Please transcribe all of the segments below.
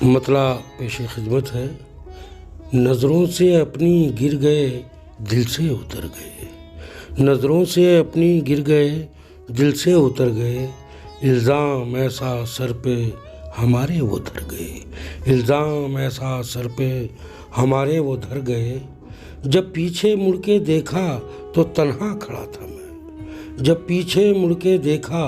मतला पेश खिदमत है। नज़रों से अपनी गिर गए, दिल से उतर गए। नज़रों से अपनी गिर गए, दिल से उतर गए। इल्ज़ाम ऐसा सर पे हमारे वो धर गए। इल्ज़ाम ऐसा सर पे हमारे वो धर गए। जब पीछे मुड़ के देखा तो तन्हा खड़ा था मैं। जब पीछे मुड़ के देखा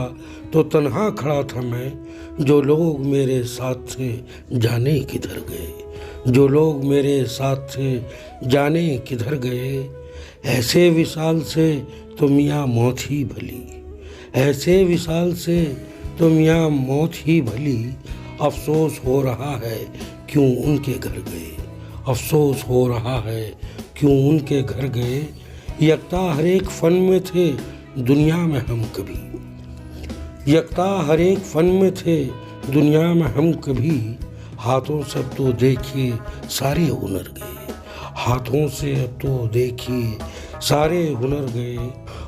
तो तन्हा खड़ा था मैं। जो लोग मेरे साथ थे जाने किधर गए। जो लोग मेरे साथ थे जाने किधर गए। ऐसे विशाल से तो मियाँ मौत ही भली। ऐसे विशाल से तो मियाँ मौत ही भली। अफसोस हो रहा है क्यों उनके घर गए। अफसोस हो रहा है क्यों उनके घर गए। यकता हर एक फ़न में थे दुनिया में हम कभी। यकता हर एक फ़न में थे दुनिया में हम कभी। हाथों से अब तो देखिए सारे हुनर गए। हाथों से अब तो देखिए सारे हुनर गए।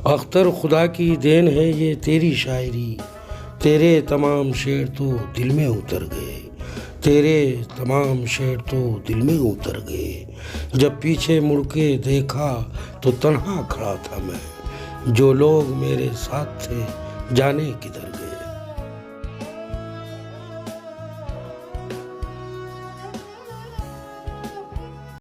अख्तर खुदा की देन है ये तेरी शायरी। तेरे तमाम शेर तो दिल में उतर गए। तेरे तमाम शेर तो दिल में उतर गए। जब पीछे मुड़ के देखा तो तन्हा खड़ा था मैं। जो लोग मेरे साथ थे जाने किधर गए।